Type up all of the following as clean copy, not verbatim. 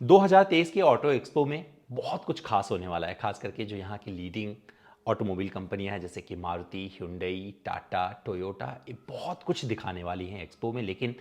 2023 के auto expo में बहुत कुछ खास होने वाला है, खास करके जो यहाँ की लीडिंग ऑटोमोबाइल कंपनियां हैं जैसे कि मारुति, hyundai, टाटा, टोयोटा, ये बहुत कुछ दिखाने वाली हैं एक्सपो में। लेकिन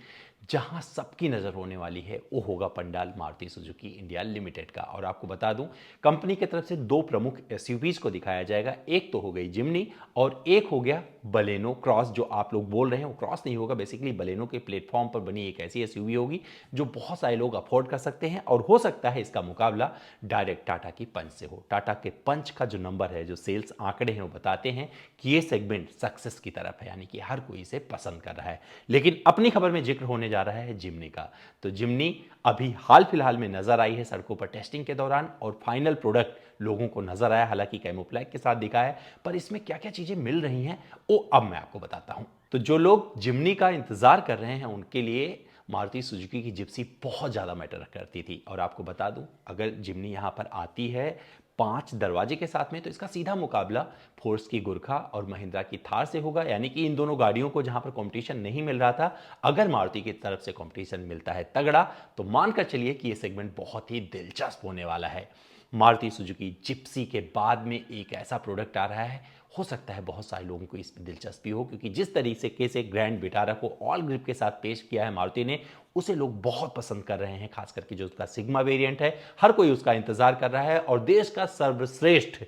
जहां सबकी नज़र होने वाली है वो होगा pandal Maruti Suzuki India limited का। और आपको बता दूं, कंपनी की तरफ से दो प्रमुख एसयूवीज को दिखाया जाएगा। एक तो हो गई जिमनी और एक हो गया बलेनो क्रॉस। जो आप लोग बोल रहे हैं वो क्रॉस नहीं होगा, बेसिकली बलेनो के प्लेटफॉर्म पर बनी एक ऐसी एसयूवी होगी जो बहुत सारे लोग अफोर्ड कर सकते हैं। और हो सकता है इसका मुकाबला डायरेक्ट टाटा की पंच से हो। टाटा के पंच का जो नंबर है, जो सेल्स आंकड़े हैं, वो बताते हैं कि ये सेगमेंट सक्सेस की तरफ है, यानी कि हर कोई इसे पसंद कर रहा है। लेकिन अपनी खबर में जिक्र होने जा रहा है जिमनी का। तो जिमनी अभी हाल फिलहाल में नजर आई है सड़कों पर टेस्टिंग के दौरान, और फाइनल प्रोडक्ट लोगों को नजर आया, हालांकि कैमोफ्लैग के साथ दिखा है। पर इसमें क्या क्या चीजें मिल रही हैं वो अब मैं आपको बताता हूं। तो जो लोग जिमनी का इंतजार कर रहे हैं उनके लिए मारुति सुजुकी की जिप्सी बहुत ज़्यादा मैटर करती थी। और आपको बता दूं, अगर जिमनी यहाँ पर आती है 5 दरवाजे के साथ में, तो इसका सीधा मुकाबला फोर्स की गुरखा और महिंद्रा की थार से होगा। यानी कि इन दोनों गाड़ियों को जहां पर कंपटीशन नहीं मिल रहा था, अगर मारुति की तरफ से कंपटीशन मिलता है तगड़ा, तो मानकर चलिए कि यह सेगमेंट बहुत ही दिलचस्प होने वाला है। मारुति सुजुकी जिप्सी के बाद में एक ऐसा प्रोडक्ट आ रहा है, हो सकता है बहुत सारे लोगों को इसमें दिलचस्पी हो, क्योंकि जिस तरीके से ग्रैंड विटारा को ऑल ग्रिप के साथ पेश किया है मारुति ने, उसे लोग बहुत पसंद कर रहे हैं। खास करके जो उसका सिग्मा वेरिएंट है, हर कोई उसका इंतजार कर रहा है। और देश का सर्वश्रेष्ठ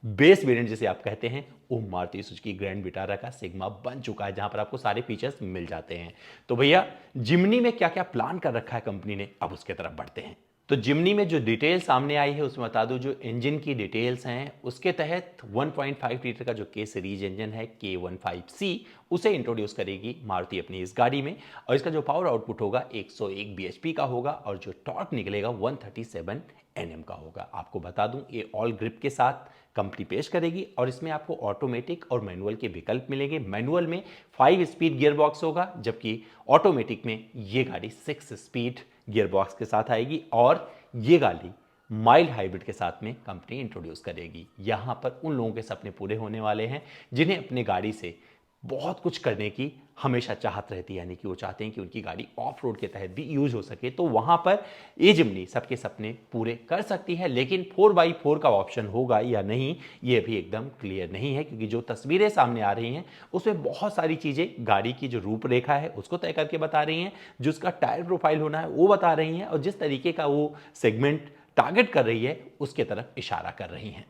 बेस वेरिएंट जिसे आप कहते हैं, वो मारुति सुजुकी ग्रैंड विटारा का सिग्मा बन चुका है, जहां पर आपको सारे फीचर्स मिल जाते हैं। तो भैया, जिमनी में क्या क्या प्लान कर रखा है कंपनी ने, अब उसके तरफ बढ़ते हैं। तो जिमनी में जो डिटेल सामने आई है उसमें बता दूं, जो इंजन की डिटेल्स हैं उसके तहत 1.5 लीटर का जो के सीरीज इंजन है K15C, उसे इंट्रोड्यूस करेगी मारुति अपनी इस गाड़ी में। और इसका जो पावर आउटपुट होगा 101 bhp का होगा, और जो टॉर्क निकलेगा 137 Nm का होगा। आपको बता दूं, ये ऑल ग्रिप के साथ कंपनी पेश करेगी, और इसमें आपको ऑटोमेटिक और मैनुअल के विकल्प मिलेंगे। मैनुअल में 5 स्पीड गियर बॉक्स होगा, जबकि ऑटोमेटिक में ये गाड़ी 6 स्पीड गियर बॉक्स के साथ आएगी। और ये गाड़ी माइल्ड हाइब्रिड के साथ में कंपनी इंट्रोड्यूस करेगी। यहां पर उन लोगों के सपने पूरे होने वाले हैं जिन्हें अपने गाड़ी से बहुत कुछ करने की हमेशा चाहत रहती है, यानी कि वो चाहते हैं कि उनकी गाड़ी ऑफ रोड के तहत भी यूज हो सके। तो वहां पर ये जिमनी सबके सपने पूरे कर सकती है। लेकिन 4x4 का ऑप्शन होगा या नहीं, ये भी एकदम क्लियर नहीं है, क्योंकि जो तस्वीरें सामने आ रही हैं उसमें बहुत सारी चीजें गाड़ी की जो रूपरेखा है उसको तय करके बता रही हैं, जो उसका टायर प्रोफाइल होना है वो बता रही हैं, और जिस तरीके का वो सेगमेंट टारगेट कर रही है उसके तरफ इशारा कर रही हैं।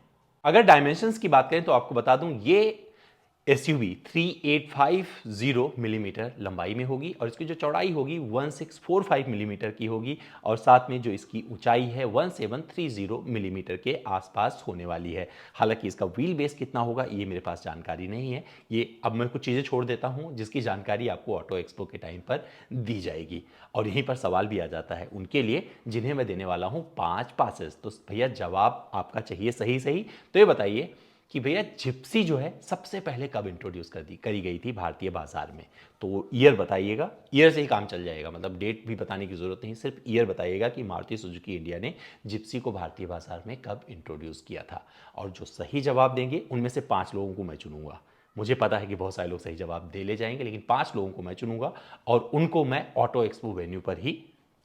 अगर डायमेंशंस की बात करें तो आपको बता दूं, ये एसयूवी 3850 मिलीमीटर लंबाई में होगी, और इसकी जो चौड़ाई होगी 1645 मिलीमीटर की होगी, और साथ में जो इसकी ऊंचाई है 1730 मिलीमीटर के आसपास होने वाली है। हालांकि इसका व्हील बेस कितना होगा ये मेरे पास जानकारी नहीं है, ये अब मैं कुछ चीज़ें छोड़ देता हूं जिसकी जानकारी आपको ऑटो एक्सपो के टाइम पर दी जाएगी। और यहीं पर सवाल भी आ जाता है उनके लिए जिन्हें मैं देने वाला हूं 5 पासेस। तो भैया, जवाब आपका चाहिए सही सही। तो ये बताइए कि भैया, जिप्सी जो है सबसे पहले कब इंट्रोड्यूस करी गई थी भारतीय बाजार में। तो ईयर बताइएगा, ईयर से ही काम चल जाएगा, मतलब डेट भी बताने की जरूरत नहीं, सिर्फ ईयर बताइएगा कि मारुति सुजुकी इंडिया ने जिप्सी को भारतीय बाजार में कब इंट्रोड्यूस किया था। और जो सही जवाब देंगे उनमें से 5 लोगों को मैं चुनूंगा। मुझे पता है कि बहुत सारे लोग सही जवाब दे ले जाएंगे, लेकिन 5 लोगों को मैं चुनूंगा, और उनको मैं ऑटो एक्सपो वेन्यू पर ही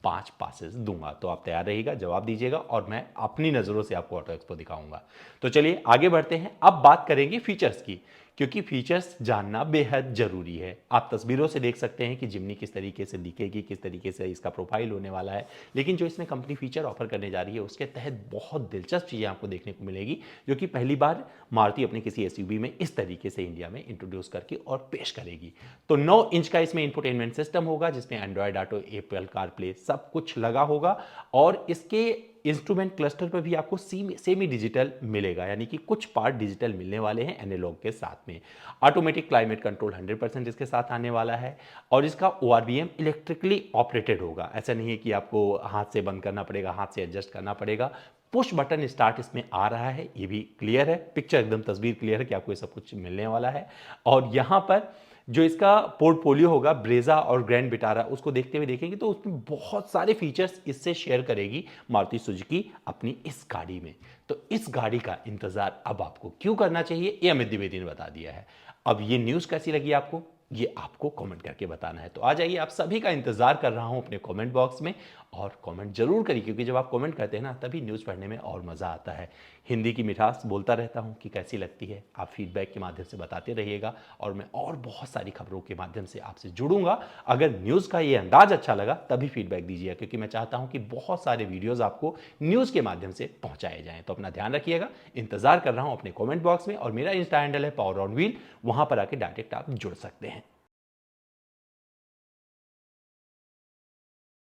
5 पासेस दूंगा। तो आप तैयार रहिएगा, जवाब दीजिएगा, और मैं अपनी नज़रों से आपको ऑटो एक्सपो दिखाऊंगा। तो चलिए आगे बढ़ते हैं। अब बात करेंगे फीचर्स की, क्योंकि फीचर्स जानना बेहद जरूरी है। आप तस्वीरों से देख सकते हैं कि जिमनी किस तरीके से दिखेगी, किस तरीके से इसका प्रोफाइल होने वाला है। लेकिन जो इसमें कंपनी फीचर ऑफर करने जा रही है उसके तहत बहुत दिलचस्प चीज़ें आपको देखने को मिलेगी, जो कि पहली बार मारुति अपने किसी एसयूवी में इस तरीके से इंडिया में इंट्रोड्यूस करके और पेश करेगी। तो 9 इंच का इसमें इंफोटेनमेंट सिस्टम होगा, जिसमें एंड्रॉयड ऑटो, एप्पल कारप्ले सब कुछ लगा होगा। और इसके इंस्ट्रूमेंट क्लस्टर पर भी आपको सेमी डिजिटल मिलेगा, यानी कि कुछ पार्ट डिजिटल मिलने वाले हैं एनालॉग के साथ में। ऑटोमेटिक क्लाइमेट कंट्रोल 100% इसके साथ आने वाला है, और इसका ORVM इलेक्ट्रिकली ऑपरेटेड होगा। ऐसा नहीं है कि आपको हाथ से बंद करना पड़ेगा, हाथ से एडजस्ट करना पड़ेगा। पुश बटन स्टार्ट इसमें आ रहा है, ये भी क्लियर है, पिक्चर एकदम तस्वीर क्लियर है कि आपको ये सब कुछ मिलने वाला है। और यहां पर जो इसका पोर्टफोलियो होगा ब्रेजा और ग्रैंड विटारा, उसको देखते हुए देखेंगे तो उसमें बहुत सारे फीचर्स इससे शेयर करेगी मारुति सुजुकी अपनी इस गाड़ी में। तो इस गाड़ी का इंतजार अब आपको क्यों करना चाहिए, ये अमित द्विवेदी ने बता दिया है। अब ये न्यूज़ कैसी लगी आपको, ये आपको कमेंट करके बताना है। तो आ जाइए, आप सभी का इंतजार कर रहा हूं अपने कमेंट बॉक्स में, और कमेंट जरूर करिए, क्योंकि जब आप कमेंट करते हैं ना तभी न्यूज़ पढ़ने में और मज़ा आता है। हिंदी की मिठास बोलता रहता हूँ कि कैसी लगती है, आप फीडबैक के माध्यम से बताते रहिएगा और मैं और बहुत सारी खबरों के माध्यम से आपसे जुड़ूंगा। अगर न्यूज़ का ये अंदाज अच्छा लगा तभी फीडबैक दीजिएगा, क्योंकि मैं चाहता हूँ कि बहुत सारे वीडियोज़ आपको न्यूज़ के माध्यम से पहुँचाए जाएँ। तो अपना ध्यान रखिएगा, इंतज़ार कर रहा हूँ अपने कॉमेंट बॉक्स में, और मेरा इंस्टा हैंडल है पावर ऑन व्हील, वहाँ पर आके डायरेक्ट आप जुड़ सकते हैं।